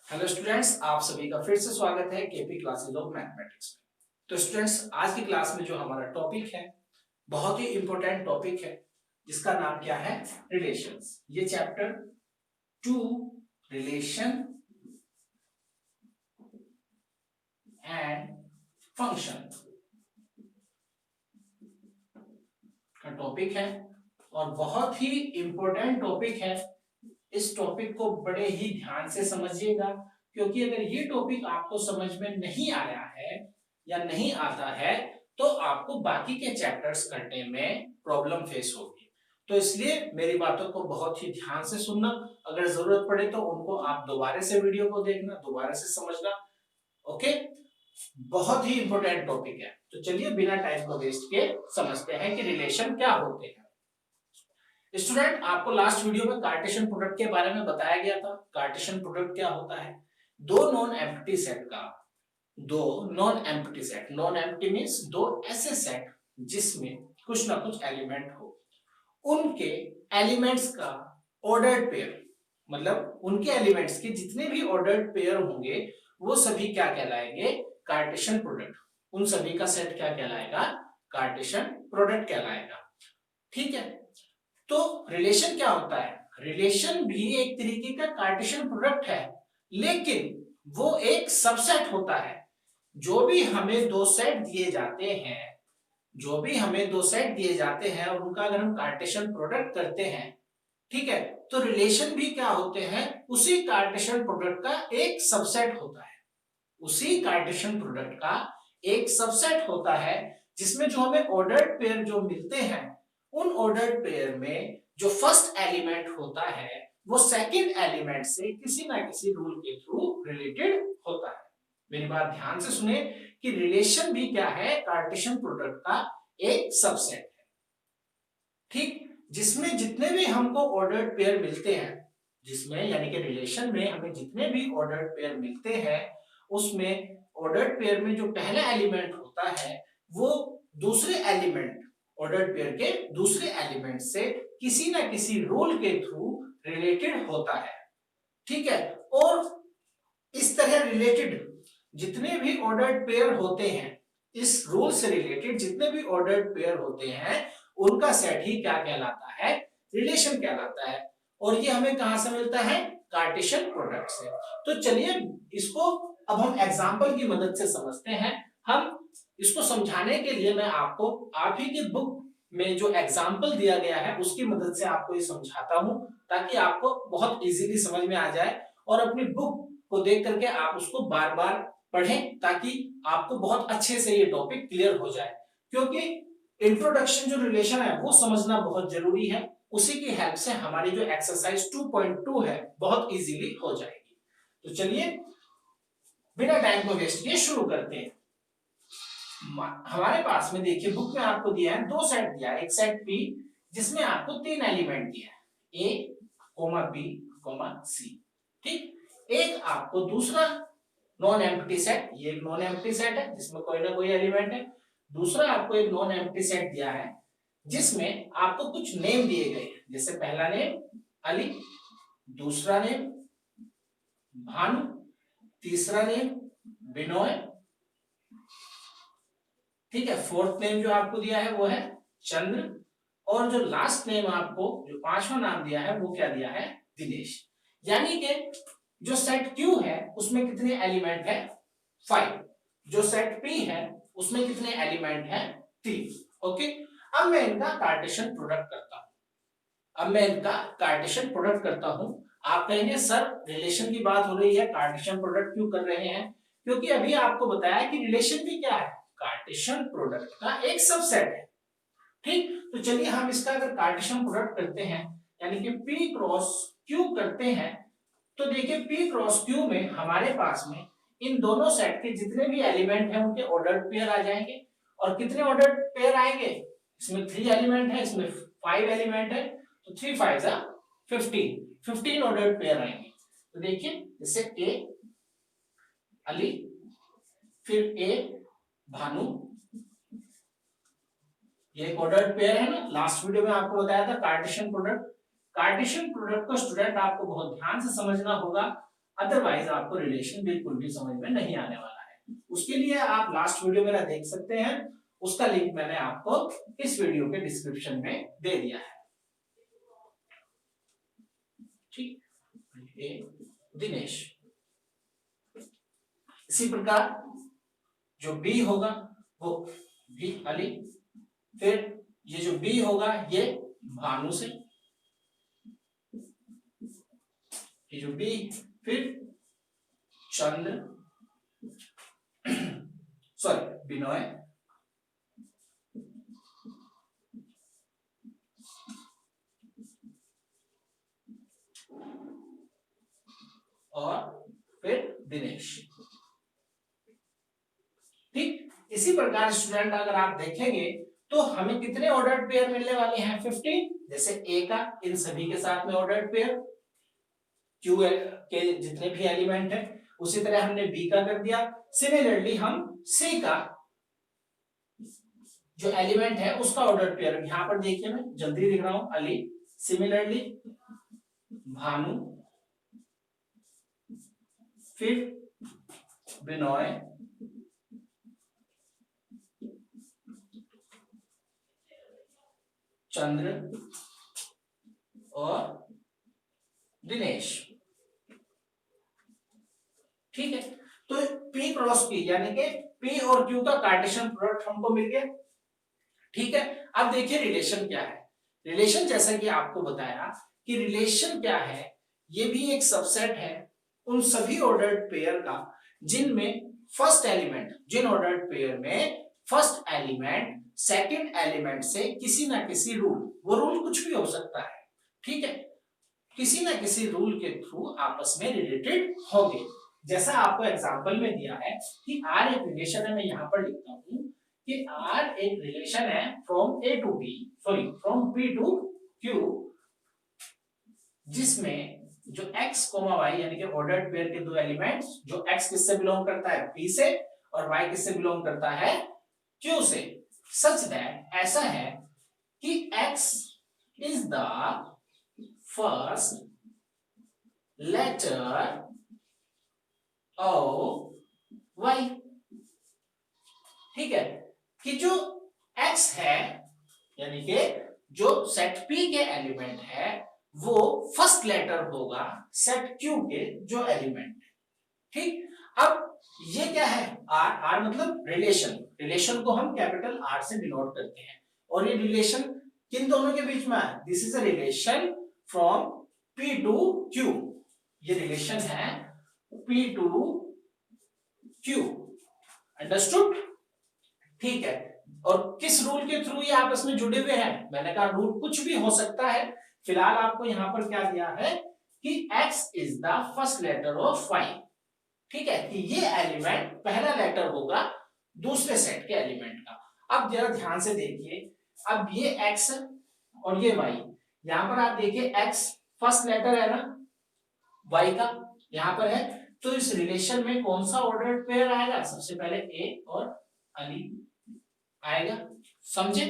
Hello students, आप सभी का फिर से स्वागत है केपी क्लासेस ऑफ मैथमेटिक्स में। तो स्टूडेंट्स, आज की क्लास में जो हमारा टॉपिक है बहुत ही इंपॉर्टेंट टॉपिक है, जिसका नाम क्या है? रिलेशंस। ये चैप्टर 2 रिलेशन एंड फंक्शन का टॉपिक है और बहुत ही इंपॉर्टेंट टॉपिक है। इस टॉपिक को बड़े ही ध्यान से समझिएगा, क्योंकि अगर ये टॉपिक आपको समझ में नहीं आया है या नहीं आता है तो आपको बाकी के चैप्टर्स करने में प्रॉब्लम फेस होगी। तो इसलिए मेरी बातों को बहुत ही ध्यान से सुनना, अगर जरूरत पड़े तो उनको आप दोबारा से वीडियो को देखना, दोबारा से समझना। ओके, बहुत ही इंपॉर्टेंट टॉपिक है। तो चलिए बिना टाइम को वेस्ट किए समझते हैं कि रिलेशन क्या होते हैं। स्टूडेंट, आपको लास्ट वीडियो में कार्टेशियन प्रोडक्ट के बारे में बताया गया था। कार्टेशियन प्रोडक्ट क्या होता है? दो नॉन एम्प्टी सेट का, दो non empty set, non empty means दो ऐसे सेट जिसमें कुछ ना कुछ एलिमेंट हो, उनके एलिमेंट्स का ऑर्डर्ड पेयर, मतलब उनके एलिमेंट्स के जितने भी ऑर्डर्ड पेयर होंगे वो सभी क्या कहलाएंगे? Cartesian product. उन सभी का सेट क्या कहलाएगा? कार्टेशियन प्रोडक्ट कहलाएगा। ठीक है, तो रिलेशन क्या होता है? रिलेशन भी एक तरीके का कार्टेशियन प्रोडक्ट है, लेकिन वो एक सबसेट होता है। जो भी हमें दो सेट दिए जाते हैं, जो भी हमें दो सेट दिए जाते हैं और उनका अगर हम कार्टेशियन प्रोडक्ट करते हैं, ठीक है, तो रिलेशन भी क्या होते हैं? उसी कार्टेशियन प्रोडक्ट का एक सबसेट होता है। उसी कार्टेशियन प्रोडक्ट का एक सबसेट होता है, जिसमें जो हमें ऑर्डर्ड पेयर जो मिलते हैं, उन ऑर्डर्ड पेयर में जो फर्स्ट एलिमेंट होता है वो सेकंड एलिमेंट से किसी ना किसी रूल के थ्रू रिलेटेड होता है। मेरी बात ध्यान से सुने कि रिलेशन भी क्या है? कार्टेशियन प्रोडक्ट का एक सबसेट है। ठीक, जिसमें जितने भी हमको ऑर्डर्ड पेयर मिलते हैं, जिसमें यानी कि रिलेशन में हमें जितने भी ऑर्डर्ड पेयर मिलते हैं, उसमें ऑर्डर्ड पेयर में जो पहला एलिमेंट होता है वो दूसरे एलिमेंट, ऑर्डर्ड पेयर के दूसरे एलिमेंट से किसी ना किसी रूल के थ्रू रिलेटेड होता है। ठीक है, और इस तरह रिलेटेड जितने भी ऑर्डर्ड पेयर होते हैं, इस रूल से रिलेटेड जितने भी ऑर्डर्ड पेयर होते हैं, उनका सेट ही क्या कहलाता है? रिलेशन कहलाता है। और ये हमें कहां से मिलता है? कार्टेशियन प्रोडक्ट से। तो चलिए इसको अब हम एग्जांपल की मदद से समझते हैं। हम इसको समझाने के लिए मैं आपको आप ही की बुक में जो एग्जांपल दिया गया है उसकी मदद से आपको ये समझाता हूं, ताकि आपको बहुत इजीली समझ में आ जाए और अपनी बुक को देख करके आप उसको बार बार पढ़ें, ताकि आपको बहुत अच्छे से ये टॉपिक क्लियर हो जाए। क्योंकि इंट्रोडक्शन जो रिलेशन है वो समझना बहुत जरूरी है। उसी की हेल्प से हमारी जो एक्सरसाइज 2.2 है बहुत इजीली हो जाएगी। तो चलिए बिना टाइम को वेस्ट किए शुरू करते हैं। हमारे पास में देखिए बुक में आपको दिया है दो सेट दिया है, एक सेट पी जिसमें आपको तीन एलिमेंट दिया है, ए कोमा बी कोमा सी। ठीक, एक आपको दूसरा नॉन एम्प्टी सेट, ये एक नॉन एम्प्टी सेट है जिसमें कोई ना कोई एलिमेंट है। दूसरा आपको एक नॉन एम्प्टी सेट दिया है जिसमें आपको कुछ नेम दिए गए हैं, जैसे पहला नेम अली, दूसरा नेम भानु, तीसरा नेम बिनोय। ठीक है, फोर्थ नेम जो आपको दिया है वो है चंद्र, और जो लास्ट नेम आपको जो पांचवा नाम दिया है वो क्या दिया है? दिनेश। यानी कि जो सेट Q है उसमें कितने एलिमेंट है? 5। जो सेट P है उसमें कितने एलिमेंट है? 3। ओके, अब मैं इनका कार्टेशियन प्रोडक्ट करता हूं। आप कहेंगे सर रिलेशन की बात हो रही है, कार्टेशियन प्रोडक्ट क्यों कर रहे हैं? क्योंकि अभी आपको बताया कि रिलेशन भी क्या है? कार्टेशियन प्रोडक्ट का एक सबसेट है। ठीक, तो चलिए हम इसका अगर कार्टेशियन प्रोडक्ट करते हैं, यानी कि P क्रॉस Q करते हैं, तो देखिए P क्रॉस Q में हमारे पास में इन दोनों सेट के जितने भी एलिमेंट हैं उनके ऑर्डर्ड पेयर आ जाएंगे। और कितने ऑर्डर्ड पेयर आएंगे? इसमें 3 एलिमेंट है, इसमें 5 एलिमेंट है, तो 3 5 जा 15 ऑर्डर्ड पेयर आएंगे। तो देखिए जैसे ए अली, फिर ए भानु, ये एक ऑर्डर्ड पेयर है ना। लास्ट वीडियो में आपको बताया था कार्टेशियन प्रोडक्ट। कार्टेशियन प्रोडक्ट को स्टूडेंट आपको बहुत ध्यान से समझना होगा, अदरवाइज आपको रिलेशन बिल्कुल भी समझ में नहीं आने वाला है। उसके लिए आप लास्ट वीडियो मेरा देख सकते हैं, उसका लिंक मैंने आपको इस वीडियो के डिस्क्रिप्शन में दे दिया है। ठीक, दिनेश। इसी प्रकार जो बी होगा वो भी अली, फिर ये जो बी होगा ये भानु से, ये जो बी, फिर चंद्र सॉरी बिनोय, और फिर दिनेश। ठीक, इसी प्रकार स्टूडेंट अगर आप देखेंगे तो हमें कितने ऑर्डर्ड पेयर मिलने वाले हैं 15। जैसे ए का इन सभी के साथ में ऑर्डर्ड पेयर, क्यू के जितने भी एलिमेंट हैं, उसी तरह हमने बी का कर दिया। सिमिलरली हम सी का जो एलिमेंट है उसका ऑर्डर्ड पेयर, यहां पर देखिए मैं जल्दी लिख रहा हूं, अली, सिमिलरली भानु, फिर बिनोय, चंद्र और दिनेश। ठीक है, तो P क्रॉस P यानी कि P और Q का कार्टेशियन प्रोडक्ट हमको मिल गया। ठीक है, अब देखिए रिलेशन क्या है। रिलेशन जैसा कि आपको बताया कि रिलेशन क्या है, ये भी एक सबसेट है उन सभी ऑर्डर्ड पेयर का जिनमें फर्स्ट एलिमेंट, जिन ऑर्डर्ड पेयर में फर्स्ट एलिमेंट सेकंड एलिमेंट से किसी ना किसी रूल, वो रूल कुछ भी हो सकता है, ठीक है, किसी ना किसी रूल के थ्रू आपस में रिलेटेड होंगे। जैसा आपको एग्जांपल में दिया है कि आर एक रिलेशन है, मैं यहां पर लिखता हूं कि आर एक रिलेशन है from A to B, sorry from P to Q, जिसमें जो x, y यानी कि ऑर्डर्ड पेयर के दो एलिमेंट्स, जो x किससे बिलोंग करता है p से और y किससे बिलोंग करता है q से, सच दैट ऐसा है कि x is the first letter of y। ठीक है, कि जो x है यानी कि जो सेट p के एलिमेंट है वो फर्स्ट लेटर होगा सेट Q के जो एलिमेंट। ठीक, अब ये क्या है R, R मतलब रिलेशन, रिलेशन को हम कैपिटल R से डिनोट करते हैं, और ये रिलेशन किन दोनों के बीच में है, this is a relation from P to Q, ये रिलेशन है P टू Q, अंडरस्टूड। ठीक है, और किस रूल के थ्रू ये आपस में जुड़े हुए हैं, मैंने कहा रूल कुछ भी हो सकता है। फिलहाल आपको यहां पर क्या दिया है कि x is the first letter of y। ठीक है, कि ये एलिमेंट पहला लेटर होगा दूसरे सेट के एलिमेंट का। अब जरा ध्यान से देखिए, अब ये x और ये y, यहां पर आप देखिए x फर्स्ट लेटर है ना y का, यहां पर है, तो इस रिलेशन में कौन सा ऑर्डर्ड पेयर आएगा, सबसे पहले a और अली आएगा, समझे।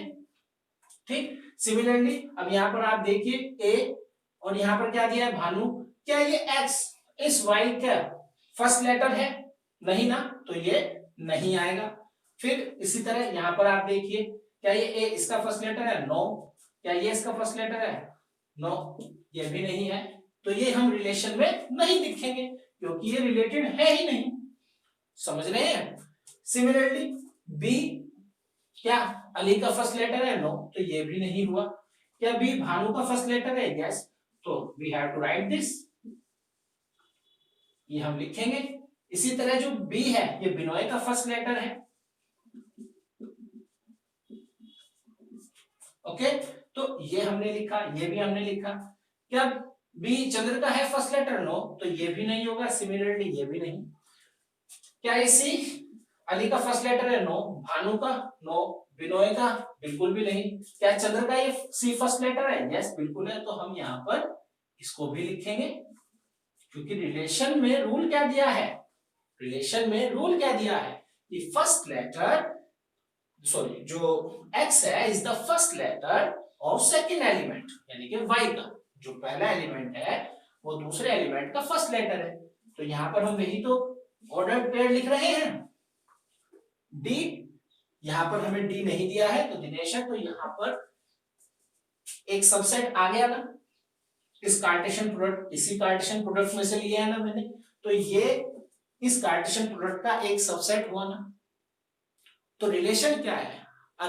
ठीक, सिमिलरली अब यहां पर आप देखिए a और यहां पर क्या दिया है भानु, क्या ये x इस y का फर्स्ट लेटर है, नहीं ना, तो ये नहीं आएगा। फिर इसी तरह यहां पर आप देखिए क्या ये a इसका फर्स्ट लेटर है, नो, क्या ये इसका फर्स्ट लेटर है, नो, ये भी नहीं है, तो ये हम रिलेशन में नहीं दिखेंगे क्योंकि ये रिलेटेड है ही नहीं, समझ रहे हैं। सिमिलरली b, क्या अली का फर्स्ट लेटर है, नो, तो ये भी नहीं हुआ। क्या बी भानु का फर्स्ट लेटर है, यस, तो we have to write this, ये हम लिखेंगे। इसी तरह जो बी है ये बिनोय का फर्स्ट लेटर है, ओके, तो ये हमने लिखा, ये भी हमने लिखा। क्या बी चंद्र का है फर्स्ट लेटर, नो, तो ये भी नहीं होगा, सिमिलरली ये भी नहीं। क्या ये सी अली का फर्स्ट लेटर है, नो, भानु का, नो, बिनोय का बिल्कुल भी नहीं। क्या चंद्र का ये सी फर्स्ट लेटर है, यस बिल्कुल है, तो हम यहां पर इसको भी लिखेंगे क्योंकि रिलेशन में रूल क्या दिया है, रिलेशन में रूल क्या दिया है कि फर्स्ट लेटर, सॉरी जो x है is the first letter of second element, यानी कि y का जो पहला एलिमेंट है वो दूसरे एलिमेंट का फर्स्ट लेटर है। तो यहां पर हम यही तो ऑर्डर्ड पेयर लिख रहे हैं। डी, यहां पर हमें डी नहीं दिया है तो दिनेश है, तो यहां पर एक सबसेट आ गया ना, इस कार्टेशियन प्रोडक्ट, इसी कार्टेशियन प्रोडक्ट में से लिया है ना मैंने, तो ये इस कार्टेशियन प्रोडक्ट का एक सबसेट हुआ ना। तो रिलेशन क्या है? A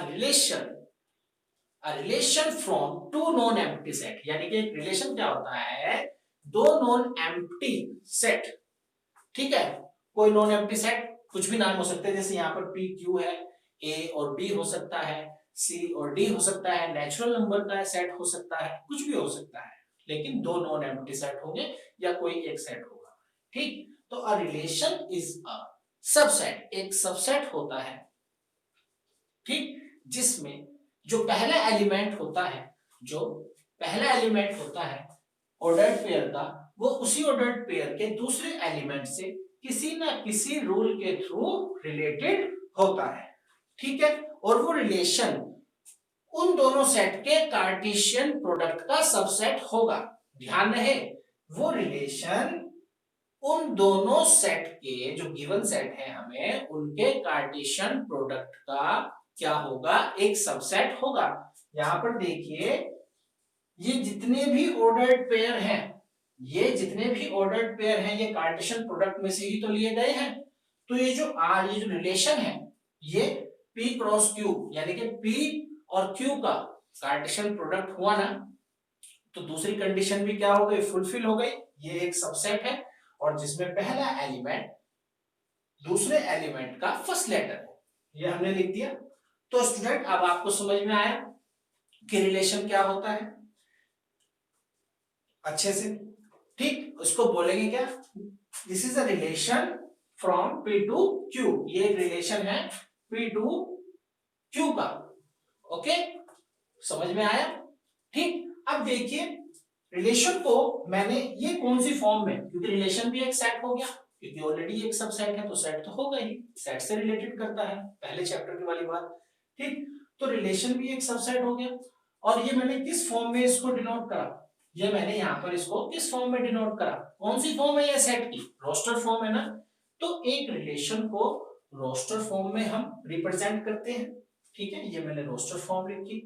relation from two non empty set, यानी कि एक रिलेशन क्या होता है, दो नॉन एम्प्टी सेट, ठीक है। कोई नॉन एम्प्टी सेट कुछ भी नाम हो सकते हैं, जैसे यहाँ पर पी क्यू है, ए और बी हो सकता है, सी और डी हो सकता है, नेचुरल नंबर का सेट हो सकता है, कुछ भी हो सकता है, लेकिन दो नॉन एम्प्टी सेट होंगे या कोई एक सेट होगा, ठीक। तो a relation is a subset, एक सबसेट होता है, ठीक, जिसमें जो पहला एलिमेंट होता है, जो पहला एलिमेंट होता है ऑर्डर्ड पेयर का, वो उसी ऑर्डर्ड पेयर के दूसरे एलिमेंट से किसी ना किसी रूल के थ्रू रिलेटेड होता है, ठीक है। और वो रिलेशन उन दोनों सेट के कार्टेशियन प्रोडक्ट का सबसेट होगा। ध्यान रहे, वो रिलेशन उन दोनों सेट के, जो गिवन सेट है हमें, उनके कार्टेशियन प्रोडक्ट का क्या होगा, एक सबसेट होगा। यहां पर देखिए, ये जितने भी ऑर्डर्ड पेयर हैं, ये जितने भी ऑर्डर्ड पेयर हैं, ये कार्टेशियन प्रोडक्ट में से ही तो लिए गए हैं। तो ये जो रिलेशन है, ये P क्रॉस Q, यानी कि P और Q का कार्टेशियन प्रोडक्ट हुआ ना, तो दूसरी कंडीशन भी क्या हो गई, फुलफिल हो गई। ये एक सबसेट है और जिसमें पहला एलिमेंट दूसरे एलिमेंट का फर्स्ट लेटर है, ये हमने लिख दिया। तो स्टूडेंट अब आपको समझ में आया कि रिलेशन क्या होता है अच्छे से, ठीक। उसको बोलेंगे क्या, this is a relation from P to Q, ये एक रिलेशन है P टू Q का, ओके, समझ में आया, ठीक। अब देखिए रिलेशन को मैंने ये कौन सी फॉर्म में, क्योंकि रिलेशन भी एक सेट हो गया, क्योंकि ऑलरेडी एक सबसेट है तो सेट तो होगा ही, सेट से रिलेटेड करता है, पहले चैप्टर की वाली बात, ठीक। तो रिलेशन भी एक सबसेट हो गया, और ये मैंने किस फॉर्म में इसको डिनोट करा, ये मैंने यहाँ पर इसको किस फॉर्म में डिनोट करा, कौन सी फॉर्म है ये सेट की, रोस्टर फॉर्म है ना। तो एक रिलेशन को रोस्टर फॉर्म में हम रिप्रेजेंट करते हैं, ठीक है, ये मैंने रोस्टर फॉर्म लिखी।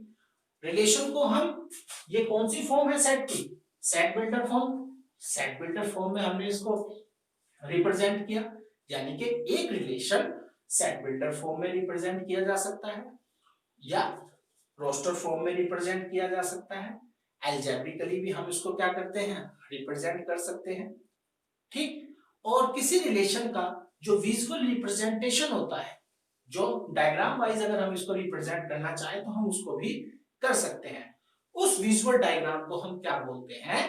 रिलेशन को हम, ये कौन सी फॉर्म है सेट की, set builder form, set builder form में हमने इसको रिप्रेजेंट किया, यानी कि एक रिलेशन सेट बिल्डर फॉर्म में रिप्रेजेंट किया जा सकता है या रोस्टर फॉर्म में रिप्रेजेंट किया जा सकता है, अलजेब्रिकली भी हम इसको क्या करते हैं, रिप्रेजेंट कर सकते हैं, ठीक। और किसी रिलेशन का जो विजुअल रिप्रेजेंटेशन होता है, जो डायग्राम वाइज अगर हम इसको रिप्रेजेंट करना चाहें तो हम उसको भी कर सकते हैं। उस विजुअल डायग्राम को हम क्या बोलते हैं,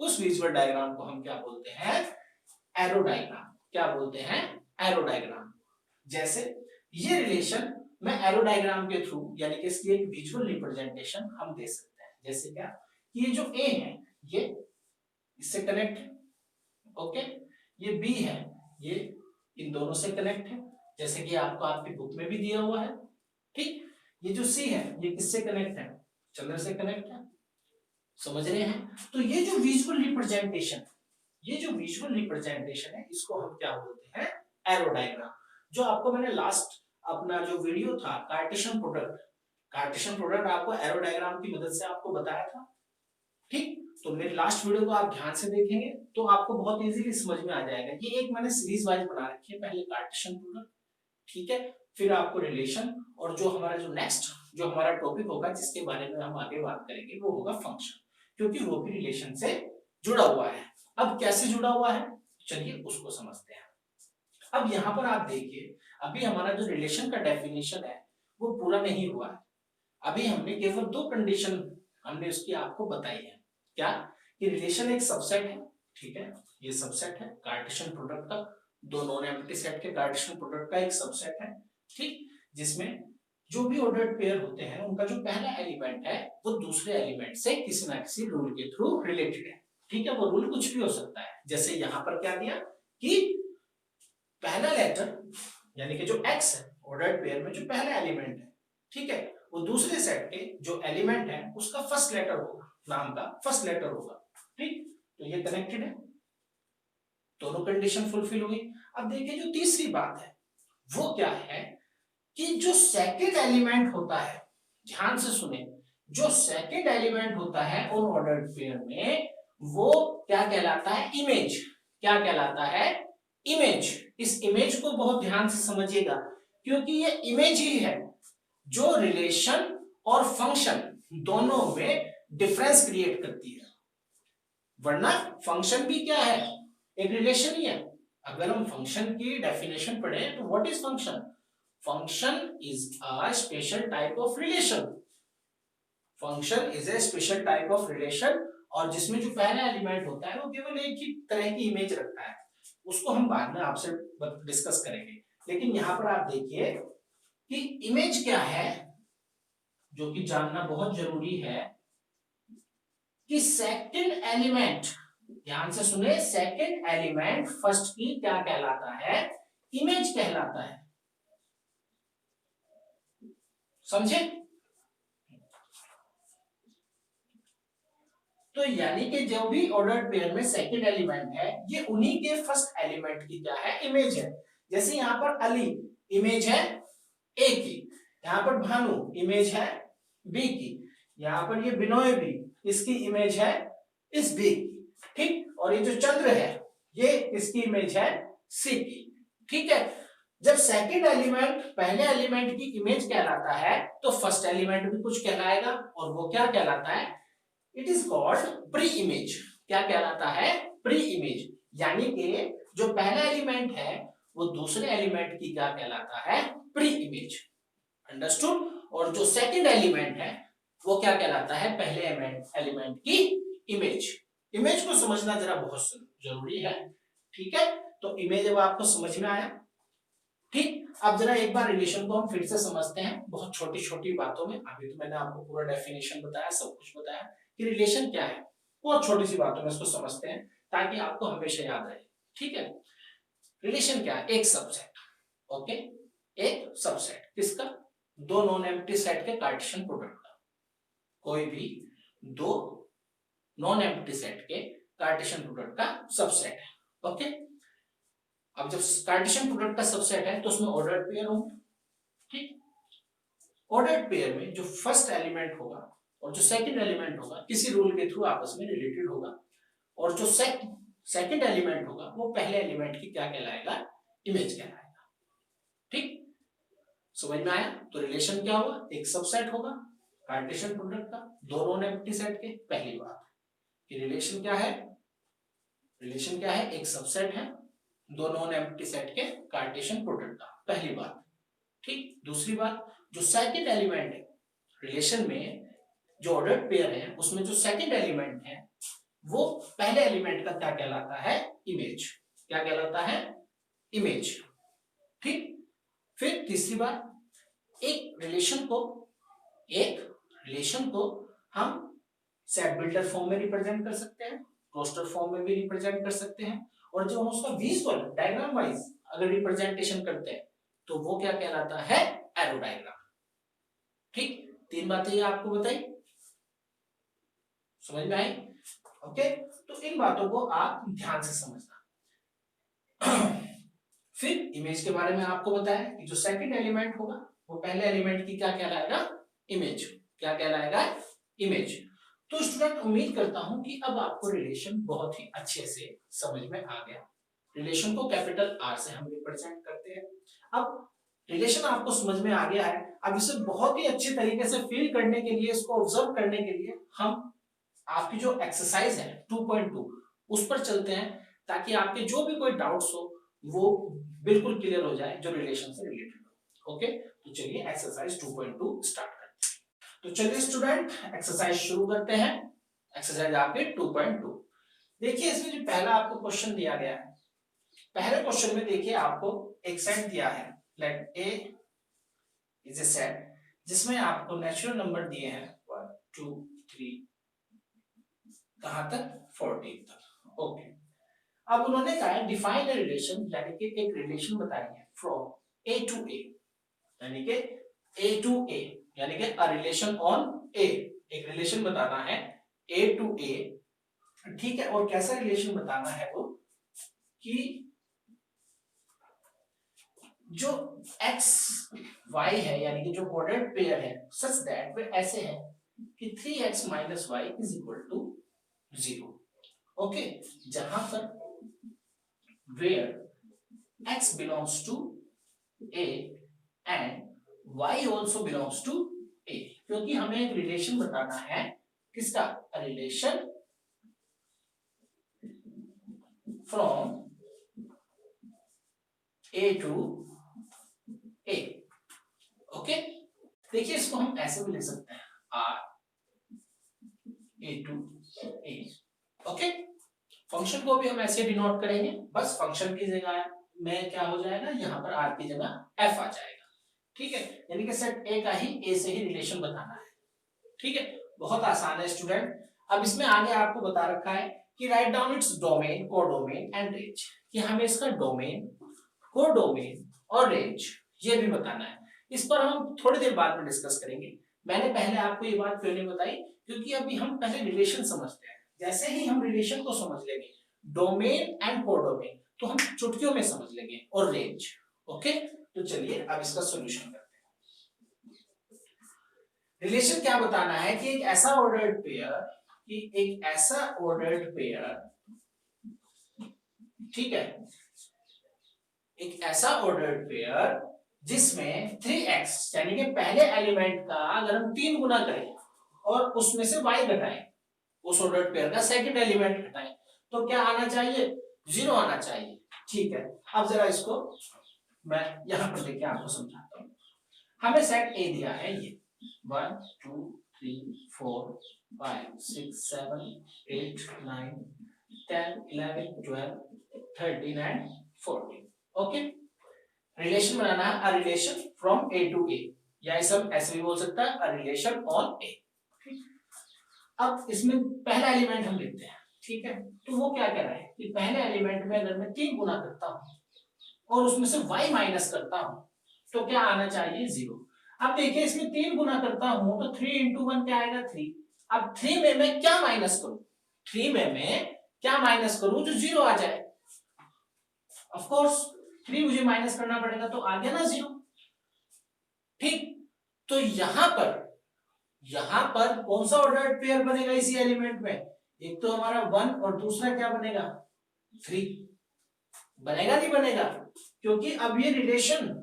उस विजुअल डायग्राम को हम क्या बोलते हैं, एरो डायग्राम। क्या बोलते हैं, एरो डायग्राम। जैसे ये रिलेशन मैं एरो डायग्राम के थ्रू, यानी कि इसकी एक विजुअल रिप्रेजेंटेशन हम दे सकते हैं। जैसे क्या, ये जो ए है ये इससे कनेक्ट है, ओके, ये बी है ये इन दोनों से कनेक्ट है, जैसे कि आपको आपकी बुक में भी दिया हुआ है, ठीक। ये जो सी है ये किससे कनेक्ट है, चंद्र से कनेक्ट है, समझ रहे हैं। तो ये जो विजुअल रिप्रेजेंटेशन, ये जो विजुअल रिप्रेजेंटेशन है, इसको हम क्या बोलते हैं, एरो डायग्राम। जो आपको मैंने लास्ट अपना जो वीडियो था कार्टेशियन प्रोडक्ट, कार्टेशियन प्रोडक्ट आपको एरो डायग्राम की मदद से आपको बताया था, ठीक। तो मेरे लास्ट वीडियो को आप ध्यान से देखेंगे तो आपको बहुत इजीली समझ में आ जाएगा। ये एक मैंने सीरीज वाइज बना रखी है, पहले कार्टेशियन प्रोडक्ट, ठीक है, फिर आपको रिलेशन, और जो हमारा जो नेक्स्ट जो हमारा टॉपिक होगा जिसके बारे में हम आगे बात करेंगे वो होगा फंक्शन, क्योंकि वो भी रिलेशन से जुड़ा हुआ है। अब कैसे जुड़ा हुआ है, चलिए उसको समझते हैं। अब यहाँ पर आप देखिए, अभी हमारा जो रिलेशन का डेफिनेशन है वो पूरा नहीं हुआ है, अभी हमने केवल दो कंडीशन हमने उसकी आपको बताई है। क्या, कि रिलेशन एक सबसेट है, ठीक है, ये सबसेट है कार्टेशियन प्रोडक्ट का, दो नॉन एम्प्टी सेट के कार्टेशियन प्रोडक्ट का एक सबसेट है, ठीक, जिसमें जो भी ऑर्डर्ड पेयर होते हैं उनका जो पहला एलिमेंट है वो दूसरे एलिमेंट से किसी ना किसी रूल के थ्रू रिलेटेड है, ठीक है। वो रूल कुछ भी हो सकता है, जैसे यहां पर क्या दिया कि पहला लेटर, यानी कि जो x है ऑर्डर्ड पेयर में जो पहला एलिमेंट है, ठीक है, वो दूसरे सेट के जो एलिमेंट है उसका फर्स्ट लेटर होगा, नाम का फर्स्ट लेटर होगा, ठीक। तो ये कनेक्टेड है, दोनों कंडीशन फुलफिल हुई। अब देखिए जो तीसरी बात है वो क्या है कि जो सेकंड एलिमेंट होता है, ध्यान से सुने, जो सेकंड एलिमेंट होता है उन ऑर्डर्ड पेयर में वो क्या कहलाता है, इमेज। क्या कहलाता है, इमेज। इस इमेज को बहुत ध्यान से समझिएगा क्योंकि ये इमेज ही है जो रिलेशन और फंक्शन दोनों में डिफरेंस क्रिएट करती है। वरना फंक्शन भी क्या है, एक रिलेशन ही है। अगर हम फंक्शन की डेफिनेशन पढ़ें तो what is function, function is a special type of relation. Function is a special type of relation और जिसमें जो पहला एलिमेंट होता है वो केवल एक ही तरह की इमेज रखता है। उसको हम बाद में आपसे डिस्कस करेंगे। लेकिन यहां पर आप देखिए कि इमेज क्या है, जो कि जानना बहुत जरूरी है कि सेकंड एलिमेंट, ध्यान से सुने, सेकंड एलिमेंट फर्स्ट की क्या कहलाता है, इमेज कहलाता है। समझे? तो यानी कि जो भी ऑर्डर्ड पेयर में सेकंड एलिमेंट है ये उन्हीं के फर्स्ट एलिमेंट की क्या है, इमेज है। जैसे यहां पर अली इमेज है ए की, यहां पर भानु इमेज है बी की, यहां पर ये बिनोय भी इसकी इमेज है इस बी की, ठीक। और ये जो चंद्र है ये इसकी इमेज है सी की, ठीक है। जब सेकंड एलिमेंट पहले एलिमेंट की इमेज कहलाता है तो फर्स्ट एलिमेंट भी कुछ कहलाएगा और वो क्या कहलाता है, it is called pre image. क्या कहलाता है, प्री इमेज। यानी कि जो पहला एलिमेंट है वो दूसरे एलिमेंट की क्या कहलाता है, प्री इमेज। अंडरस्टूड? और जो सेकंड एलिमेंट है वो क्या कहलाता है, पहले एलिमेंट की इमेज। इमेज को समझना जरा बहुत जरूरी है, ठीक है। तो इमेज अब आपको समझ में आया, ठीक। अब जरा एक बार रिलेशन को हम फिर से समझते हैं बहुत छोटी छोटी बातों में। अभी तो मैंने आपको पूरा डेफिनेशन बताया, सब कुछ बताया कि रिलेशन क्या है, बहुत छोटी सी बातों में इसको समझते हैं ताकि आपको हमेशा याद रहे, ठीक है। रिलेशन क्या है, एक सबसेट, ओके, एक सबसेट किसका, दो नॉन एम्प्टी सेट के कार्टेशियन प्रोडक्ट का। कोई भी दो नॉन एम्प्टी सेट के कार्टेशियन प्रोडक्ट का सबसेट है, ओके। अब जब कार्टेशियन प्रोडक्ट का सबसेट है तो उसमें ऑर्डर्ड पेयर होंगे, ठीक। ऑर्डर्ड पेयर में जो फर्स्ट एलिमेंट होगा और जो सेकंड एलिमेंट होगा किसी रूल के थ्रू आपस में रिलेटेड होगा और जो सेकंड एलिमेंट होगा वो पहले एलिमेंट की क्या कहलाएगा, इमेज कहलाएगा, ठीक। समझ में आया? तो रिलेशन क्या होगा, एक सबसेट होगा कार्टेशियन प्रोडक्ट का दो नॉन एम्प्टी सेट के। पहली बात कि रिलेशन क्या है, रिलेशन क्या है, एक सबसेट है दो नॉन एम्प्टी सेट के कार्टेशियन प्रोडक्ट का, पहली बात, ठीक। दूसरी बात, जो सेकंड एलिमेंट है रिलेशन में, जो ऑर्डर्ड पेयर है उसमें जो सेकंड एलिमेंट है वो पहले एलिमेंट का क्या कहलाता है, इमेज। क्या कहलाता है, इमेज, ठीक। फिर तीसरी बात, एक रिलेशन को हम सेट बिल्डर फॉर्म में रिप्रेजेंट कर सकते हैं, रोस्टर फॉर्म में भी रिप्रेजेंट कर सकते हैं, और जो हम उसका विजुअल डायग्राम वाइज अगर रिप्रेजेंटेशन करते हैं तो वो क्या कहलाता है, एरो डायग्राम, ठीक। तीन बातें ये आपको बताई, समझ में आई? ओके, तो इन बातों को आप ध्यान से समझना। फिर इमेज के बारे में आपको बताया कि जो सेकंड एलिमेंट होगा वो पहले एलिमेंट की क्या कहलाएगा, इमेज। क्या कहलाएगा, इमेज। तो स्टूडेंट उम्मीद करता हूं कि अब आपको रिलेशन बहुत ही अच्छे से समझ में आ गया। रिलेशन को कैपिटल आर से हम रिप्रेजेंट करते हैं। अब रिलेशन आपको समझ में आ गया है, अब इसे बहुत ही अच्छे तरीके से फील करने के लिए, इसको ऑब्जर्व करने के लिए हम आपकी जो एक्सरसाइज है 2.2 उस पर चलते हैं ताकि आपके जो भी कोई डाउट्स हो वो बिल्कुल क्लियर हो जाए जो रिलेशन से रिलेटेड हो। ओके, तो चलिए एक्सरसाइज 2.2 स्टार्ट करते हैं। तो चलिए स्टूडेंट एक्सरसाइज शुरू करते हैं। एक्सरसाइज आपके 2.2। देखिए इसमें जो पहला आपको क्वेश्चन दिया गया है, पहले क्वेश्चन में देखिए आपको एक सेट दिया है, let A is a set जिसमें आपको नेचुरल नंबर दिए हैं 1 2 3 कहां तक, 14 तक, ओके। अब उन्होंने कहा है डिफाइन ए रिलेशन, यानी कि एक रिलेशन बताई है फ्रॉम ए टू ए, यानी कि ए टू ए, यानी कि अ रिलेशन ऑन ए, एक रिलेशन बताना है ए टू ए, ठीक है। और कैसा रिलेशन बताना है वो, कि जो एक्स वाई है यानी कि जो कोऑर्डिनेट पेयर है सच दैट वे ऐसे है कि 3x minus y is equal to 0। Okay, जहां पर where x belongs to a and y also belongs to a, क्योंकि हमें एक रिलेशन बताना है किसका, relation from a to a। Okay, देखिए इसको हम ऐसे भी लिख सकते हैं r a to a। Okay, function को भी हम ऐसे डिनोट करेंगे, बस फंक्शन की जगह में क्या हो जाएगा, यहाँ पर r की जगह f आ जाएगा। ठीक है, यानी कि सेट a का ही a से ही रिलेशन बताना है। ठीक है, बहुत आसान है स्टूडेंट। अब इसमें आगे आपको बता रखा है कि write down its domain, codomain and range, कि हमें इसका डोमेन, कोडोमेन और रेंज ये भी बताना है। इस पर हम थोड़ी देर बाद में डिस्कस करेंगे। मैंने पहले आपको ये बात क्यों नहीं बताई, क्योंकि अभी हम पहले रिलेशन समझते हैं। जैसे ही हम रिलेशन को समझ लेंगे, डोमेन एंड कोडोमेन, तो हम चुटकियों में समझ लेंगे, और रेंज। ओके, तो चलिए अब इसका सॉल्यूशन करते हैं। रिलेशन क्या बताना है कि एक ऐसा ऑर्डर्ड पेयर, ठीक है, एक ऐसा ऑर्डर्ड पेयर जिसमें 3x यानी कि पहले एलिमेंट का अगर हम 3 गुना करें और उसमें से y घटाएं, उस ऑर्डर्ड पेयर का सेकंड एलिमेंट घटाएं, तो क्या आना चाहिए, 0 आना चाहिए। ठीक है, अब जरा इसको मैं यहां पर लेके आपको समझाता हूं। हमें सेट ए दिया है, ये 1 2 3 4 5 6 7 8 9 10 11 12 13 एंड 14। ओके, रिलेशन बनाना है, a relation from A to A, या इसे हम ऐसे भी बोल सकता है अ रिलेशन ऑन ए। अब इसमें पहला एलिमेंट हम लिखते हैं। ठीक है, तो वो क्या कह रहा है कि पहले एलिमेंट में अगर मैं 3 गुना करता हूं और उसमें से y माइनस करता हूं, तो क्या आना चाहिए, 0। अब देखिए इसमें 3 गुना करता हूं तो 3 इंटू 1 क्या आएगा, 3। अब 3 में मैं क्या माइनस करूं, 3 में मैं क्या माइनस करूं जो 0 आ जाए। ऑफ कोर्स 3 मुझे माइनस करना पड़ेगा, तो आ गया ना 0। ठीक, तो यहां पर कौन सा ऑर्डर्ड पेयर बनेगा इसी एलिमेंट में, एक तो हमारा 1 और दूसरा क्या बनेगा, 3। बनेगा नहीं बनेगा, क्योंकि अब ये रिलेशन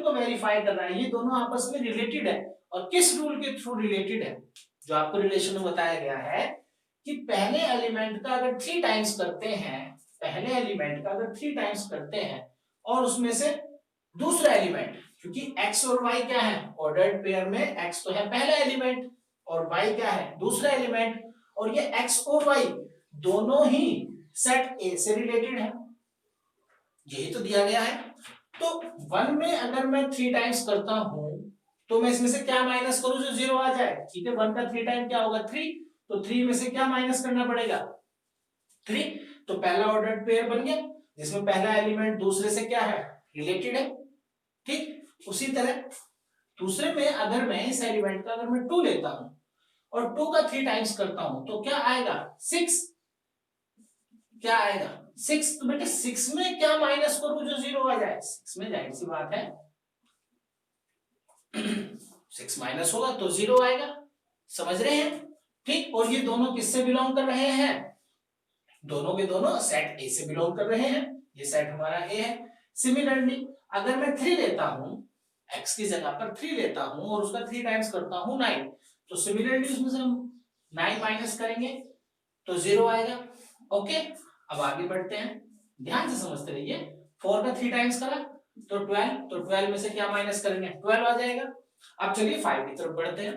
को वेरीफाई कर रहा है, ये दोनों आपस में रिलेटेड है। और किस रूल के थ्रू रिलेटेड है, जो आपको रिलेशन में बताया गया है कि पहले एलिमेंट का अगर 3 टाइम्स करते हैं, पहले एलिमेंट का अगर 3 टाइम्स करते हैं और उसमें से दूसरा एलिमेंट, क्योंकि x और y क्या है, ऑर्डर्ड पेयर में x तो है पहला एलिमेंट और y क्या है दूसरा एलिमेंट, और ये x और y दोनों ही सेट A से रिलेटेड है, यही तो दिया गया है। तो 1 में अगर मैं 3 टाइम्स करता हूं तो मैं इसमें से क्या माइनस करूं जो 0 आ जाए। ठीक है, 1 का 3 टाइम क्या होगा, 3, तो 3 में से क्या माइनस करना पड़ेगा, 3। तो पहला ऑर्डर्ड पेयर बन गया जिसमें पहला एलिमेंट दूसरे से क्या है, रिलेटेड है। ठीक, उसी तरह दूसरे में अगर मैं इस एलिमेंट का अगर मैं 2 लेता हूं और 2 का 3 टाइम्स करता हूं तो क्या आएगा, 6। क्या आएगा, 6। तो बेटे 6 में क्या माइनस करूं जो 0 आ जाए, 6 में जाहिर सी बात है 6 माइनस होगा तो 0 आएगा, समझ रहे हैं। ठीक, और ये दोनों किससे बिलोंग कर रहे हैं, दोनों के दोनों सेट ए से बिलोंग कर रहे हैं, ये सेट हमारा ए है। सिमिलरली अगर मैं 3 लेता हूं, x की जगह पर 3 लेता हूं और उसका 3 टाइम्स करता हूं 9, तो सिमिलरली उसमें से हम 9 माइनस करेंगे तो 0 आएगा। ओके, अब आगे बढ़ते हैं, ध्यान से समझते रहिए। 4 का 3 टाइम्स करा तो 12, तो 12 में से क्या माइनस करेंगे, 12 आ जाएगा। अब चलिए 5 की तरफ बढ़ते हैं।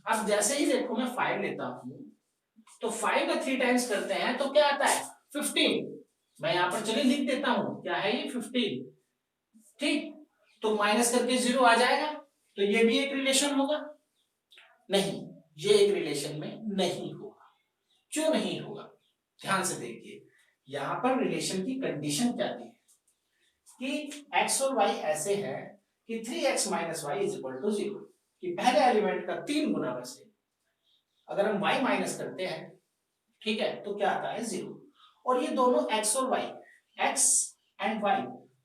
अब जैसे ही देखो मैं 5 लेता हूं तो 5 का 3 टाइम्स करते हैं तो क्या आता है, 15। मैं यहां पर चलिए लिख देता हूं, क्या है ये, 15। ठीक, तो माइनस करके 0 आ जाएगा, तो ये भी एक रिलेशन होगा, नहीं, ये एक रिलेशन में नहीं होगा। क्यों नहीं होगा, ध्यान से देखिए, यहां पर रिलेशन की कंडीशन क्या दी है कि x और y ऐसे है कि 3x minus y is equal to 0, कि पहले एलिमेंट का 3 गुना में से अगर हम y माइनस करते हैं, ठीक है, तो क्या आता है, 0। और ये दोनों x और y, x and y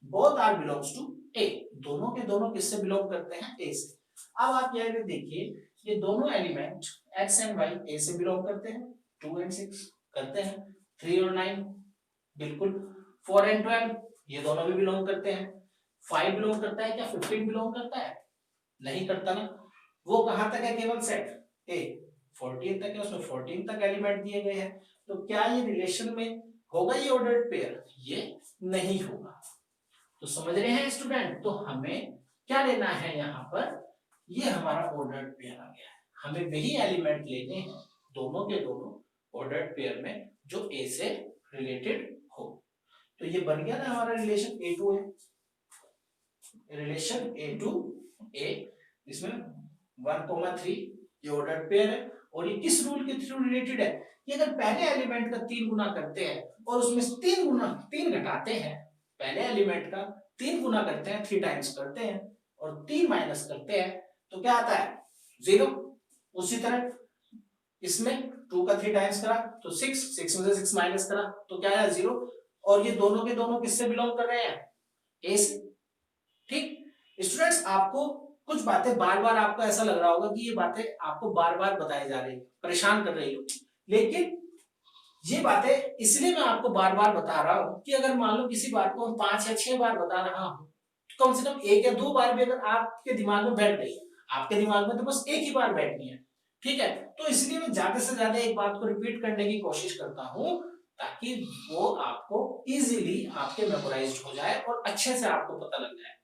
both are belongs to a, दोनों के दोनों किससे बिलोंग करते हैं, a से। अब आप यहाँ पे देखिए ये दोनों element x and y a से बिलोंग करते हैं, 2 एंड 6 करते हैं, 3 और 9 बिल्कुल, 4 एंड 12 ये दोनों भी बिलोंग करते हैं, 5 बिलोंग करता है क्या, 15 बिलोंग करता है, नहीं करता ना। वो कहां तक है, केवल सेट ए 14 तक है, उसमें 14 तक एलिमेंट दिए गए हैं, तो क्या ये रिलेशन में होगा ये ऑर्डर्ड पेयर, ये नहीं होगा। तो समझ रहे हैं स्टूडेंट, तो हमें क्या लेना है यहाँ पर, ये हमारा ऑर्डर्ड पेयर आ गया है, हमें वही एलिमेंट लेने हैं दोनों के दोनों ऑर्डर्ड पेयर में जो ए से रिलेटेड हो। तो ये बन गया ना हमारा रिलेशन ए टू है, रिलेशन ए टू ए, इसमें 1,3 ये ऑर्डर्ड पेयर है, और ये किस रूल के थ्रू रिलेटेड है, कि अगर पहले एलिमेंट का 3 गुना करते हैं और उसमें 3 घटाते हैं, पहले एलिमेंट का 3 गुना करते हैं, 3 टाइम्स करते हैं और 3 माइनस करते हैं, तो क्या आता है 0। उसी तरह इसमें 2 का 3 टाइम्स करा तो 6, 6 में से 6 माइनस करा तो क्या आया 0, और ये दोनों के दोनों किससे बिलोंग कर रहे हैं, ए से। ठीक स्टूडेंट्स, आपको कुछ बातें बार बार आपको ऐसा लग रहा होगा कि ये बातें आपको बार बार बताई जा रही है, परेशान कर रही हो, लेकिन ये बातें इसलिए मैं आपको बार बार बता रहा हूं कि अगर मान लो किसी बात को 5 या 6 बार बता रहा हूं, तो कम से कम 1 या 2 बार भी अगर आपके दिमाग में बैठ गई, आपके दिमाग में तो बस एक ही बार बैठनी है, ठीक है। तो इसलिए मैं ज्यादा से ज्यादा एक बात को रिपीट करने की कोशिश करता हूं, ताकि वो आपको इजीली आपके मेमोराइज्ड हो जाए और अच्छे से आपको पता लग जाए।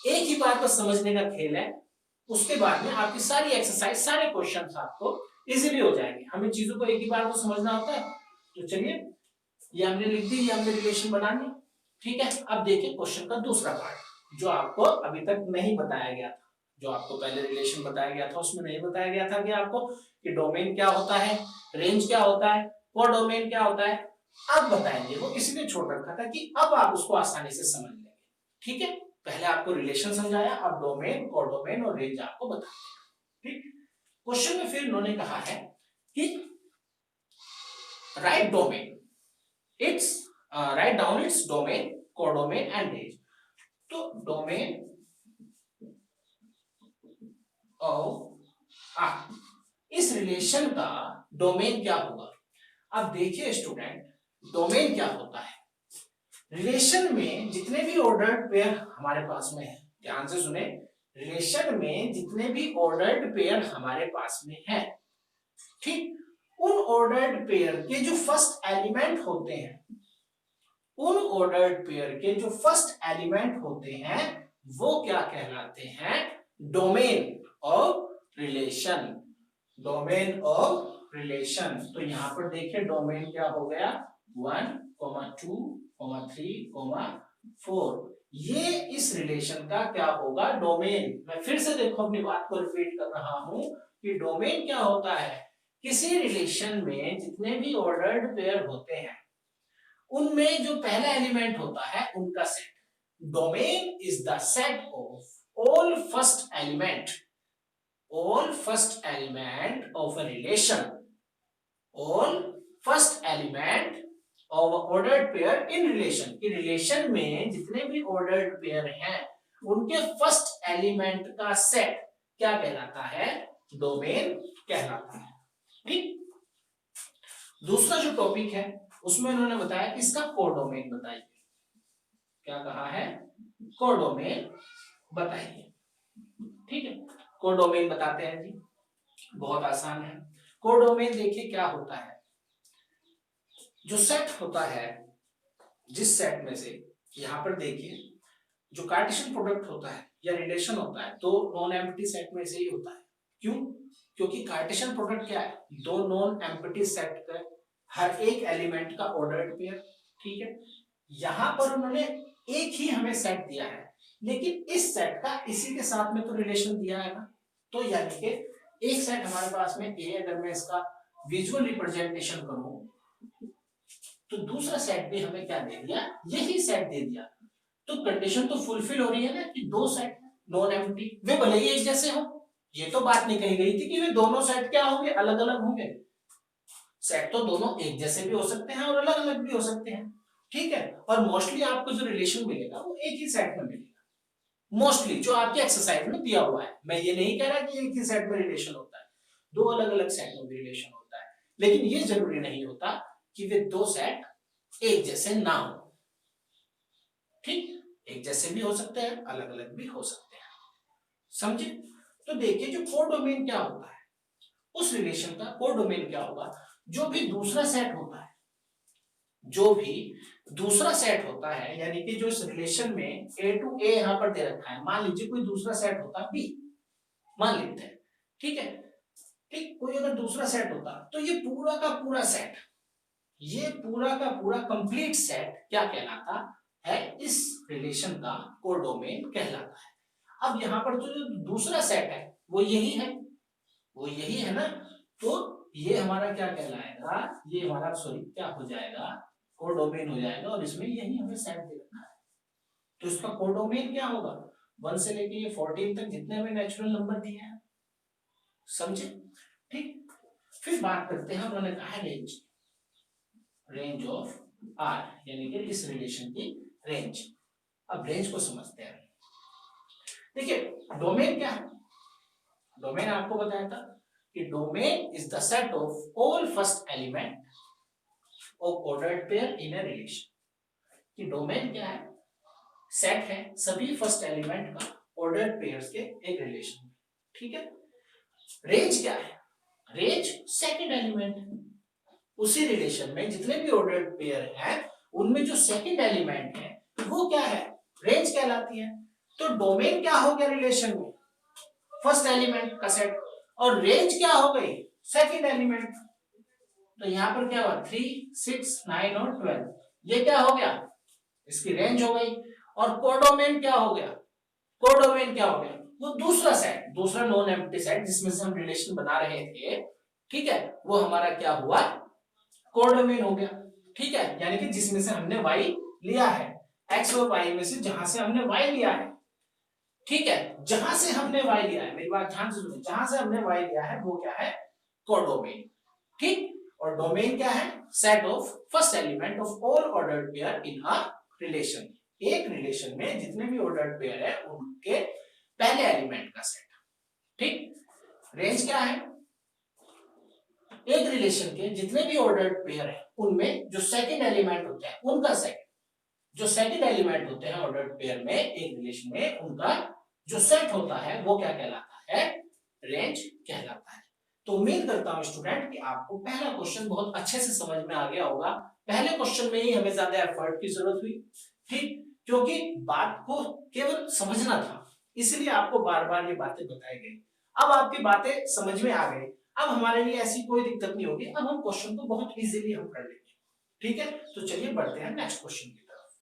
एक ही बार को समझने का खेल है, उसके बाद में आपकी सारी एक्सरसाइज, सारे क्वेश्चंस आपको इजीली हो जाएंगे। हमें चीजों को एक ही बार तो समझना होता है। तो चलिए ये हमने लिख दी, ये हमने रिलेशन बना ली, ठीक है। अब देखिए क्वेश्चन का दूसरा पार्ट जो आपको अभी तक नहीं बताया गया था, जो आपको पहले रिलेशन बताया गया था उसमें नहीं बताया गया था कि आपको कि डोमेन क्या होता है, रेंज क्या होता है, कोडोमेन क्या होता है, अब बताएंगे। वो इसलिए छोड़ रखा था कि अब आप उसको आसानी से समझ लेंगे, ठीक है। पहले आपको रिलेशन समझाया, अब डोमेन, कोडोमेन और रेंज आपको बताते हैं, ठीक। क्वेश्चन में फिर इन्होंने कहा है कि right domain, it's write down its domain, codomain and range. तो डोमेन और इस रिलेशन का डोमेन क्या होगा। अब देखिए स्टूडेंट, डोमेन क्या होता है, रिलेशन में जितने भी ऑर्डर्ड पेयर हमारे पास में है, ध्यान से सुने, रिलेशन में जितने भी ऑर्डर्ड पेयर हमारे पास में है, ठीक, उन ऑर्डर्ड पेयर के जो फर्स्ट एलिमेंट होते हैं, उन ऑर्डर्ड पेयर के जो फर्स्ट एलिमेंट होते हैं वो क्या कहलाते हैं, domain of relation, domain of relation. तो यहां पर देखिए डोमेन क्या हो गया, 1, 2, 3, 4, ये इस रिलेशन का क्या होगा, डोमेन। मैं फिर से देखो अपनी बात को रिपीट कर रहा हूं कि डोमेन क्या होता है, किसी रिलेशन में जितने भी ऑर्डर्ड पेयर होते हैं उनमें जो पहला एलिमेंट होता है उनका set. Domain is the set of all first element, all first element of a relation, all first element of a ordered pair in relation, कि रिलेशन में जितने भी ordered pair हैं उनके फर्स्ट एलिमेंट का सेट क्या कहलाता है, डोमेन कहलाता है, ठीक। दूसरा जो टॉपिक है उसमें उन्होंने बताया कि इसका कोडोमेन बताइए, क्या कहा है, कोडोमेन बताइए, ठीक है। कोडोमेन बताते हैं जी, बहुत आसान है। कोडोमेन देखिए क्या होता है, जो सेट होता है, जिस सेट में से यहां पर देखिए जो कार्टेशियन प्रोडक्ट होता है या रिलेशन होता है तो नॉन एम्प्टी सेट में से ही होता है। क्यों, क्योंकि कार्टेशियन प्रोडक्ट क्या है, दो नॉन एम्प्टी सेट का हर एक एलिमेंट का ऑर्डर्ड पेयर, ठीक है। यहां पर उन्होंने एक ही हमें सेट दिया है, लेकिन इस सेट का इसी के साथ में तो रिलेशन दिया है ना, तो यानी कि एक सेट हमारे पास में ए, अगर मैं इसका विजुअल रिप्रेजेंटेशन करूं तो दूसरा सेट भी हमें क्या दे दिया, यही सेट दे दिया। तो कंडीशन तो फुलफिल हो रही है ना कि दो सेट नॉन एम्प्टी, वे भले ही एक जैसे हो, ये तो बात नहीं कही गई थी कि वे दोनों सेट क्या होंगे, अलग अलग होंगे। सेट तो दोनों एक जैसे भी हो सकते हैं और अलग अलग भी हो सकते हैं, ठीक है। और मोस्टली आपको जो रिलेशन मिलेगा वो एक ही सेट में मिलेगा, मोस्टली जो आपके एक्सरसाइज में दिया हुआ है। मैं ये नहीं कह रहा कि एक ही सेट में रिलेशन होता है, दो अलग अलग सेट में भी रिलेशन होता है, लेकिन ये जरूरी नहीं होता कि वे दो सेट एक जैसे ना हो, ठीक। एक जैसे भी हो सकते हैं, अलग अलग भी हो सकते हैं, समझे। तो देखिए जो कोडोमेन क्या होता है, उस रिलेशन का कोडोमेन क्या होगा, जो भी दूसरा सेट होता है, जो भी दूसरा सेट होता है, यानी कि जो इस रिलेशन में ए टू ए यहां पर दे रखा है, मान लीजिए कोई दूसरा सेट होता है बी, मान लेते हैं, ठीक है। ठीक, कोई अगर दूसरा सेट होता तो ये पूरा का पूरा सेट, ये पूरा का पूरा कंप्लीट सेट क्या कहलाता है, इस रिलेशन का कोडोमेन कहलाता है। अब यहाँ पर जो दूसरा सेट है वो यही है, वो यही है ना, तो ये हमारा क्या कहलाएगा, ये हमारा सॉरी क्या हो जाएगा, कोडोमेन हो जाएगा, और इसमें यही हमें सेट दे रखा है, तो इसका कोडोमेन क्या होगा, 1 से लेके ये 14 तक जितने हमें नेचुरल नंबर दिए हैं, समझे, ठीक। फिर बात करते हैं, उन्होंने कहा है रेंज, रेंज ऑफ आर, यानी कि इस रिलेशन की रेंज। अब रेंज को समझते हैं, देखिए डोमेन क्या है, डोमेन आपको बताया था कि domain is the set of all first element of ordered pair in a relation, कि डोमेन क्या है, सेट है सभी फर्स्ट एलिमेंट का ऑर्डर्ड पेयर्स के एक रिलेशन में, ठीक है। रेंज क्या है, रेंज सेकंड एलिमेंट है, उसी रिलेशन में जितने भी ऑर्डर्ड पेयर हैं उनमें जो सेकंड एलिमेंट है वो क्या है, रेंज कहलाती है। तो डोमेन क्या हो गया रिलेशन में, फर्स्ट एलिमेंट का सेट, और रेंज क्या हो गई, सेकंड एलिमेंट। तो यहां पर क्या हुआ, 3, 6, 9 और 12, ये क्या हो गया, इसकी रेंज हो गई। और कोडोमेन क्या हो गया, कोडोमेन क्या हो गया, वो दूसरा सेट, दूसरा नॉन एम्प्टी सेट जिसमें से हम रिलेशन बना रहे थे, ठीक है, वो हमारा क्या हुआ, कोडोमेन हो गया, ठीक है। यानी कि जिसमें से हमने y लिया है, x और y में से जहां से हमने y लिया है, ठीक है, जहां से हमने y लिया है, मेरी बात ध्यान से सुनिए, जहां से हमने y लिया है वो क्या है, कोडोमेन, ठीक। और डोमेन क्या है, set of first element of all ordered pair in a relation, एक रिलेशन में जितने भी ऑर्डर्ड पेयर है उनके पहले एलिमेंट का सेट, ठीक। रेंज क्या है, एक रिलेशन के जितने भी ऑर्डर्ड पेयर है उनमें जो सेकंड एलिमेंट होता है उनका सेट, जो सेकंड एलिमेंट होते हैं ऑर्डर्ड पेयर में एक रिलेशन में, उनका जो सेट होता है वो क्या कहलाता है, रेंज कहलाता है। तो उम्मीद करता हूं स्टूडेंट कि आपको पहला क्वेश्चन बहुत अच्छे से समझ में आ गया होगा, पहले क्वेश्चन में ही हमें ज्यादा एफर्ट की जरूरत हुई, ठीक, क्योंकि बात को केवल समझना था, इसलिए आपको बार बार ये बातें बताई गई। अब आपकी बातें समझ में आ गई, अब हमारे लिए ऐसी कोई दिक्कत नहीं होगी, अब हम क्वेश्चन को बहुत इजीली हम कर लेंगे, ठीक है। तो चलिए बढ़ते हैं नेक्स्ट क्वेश्चन की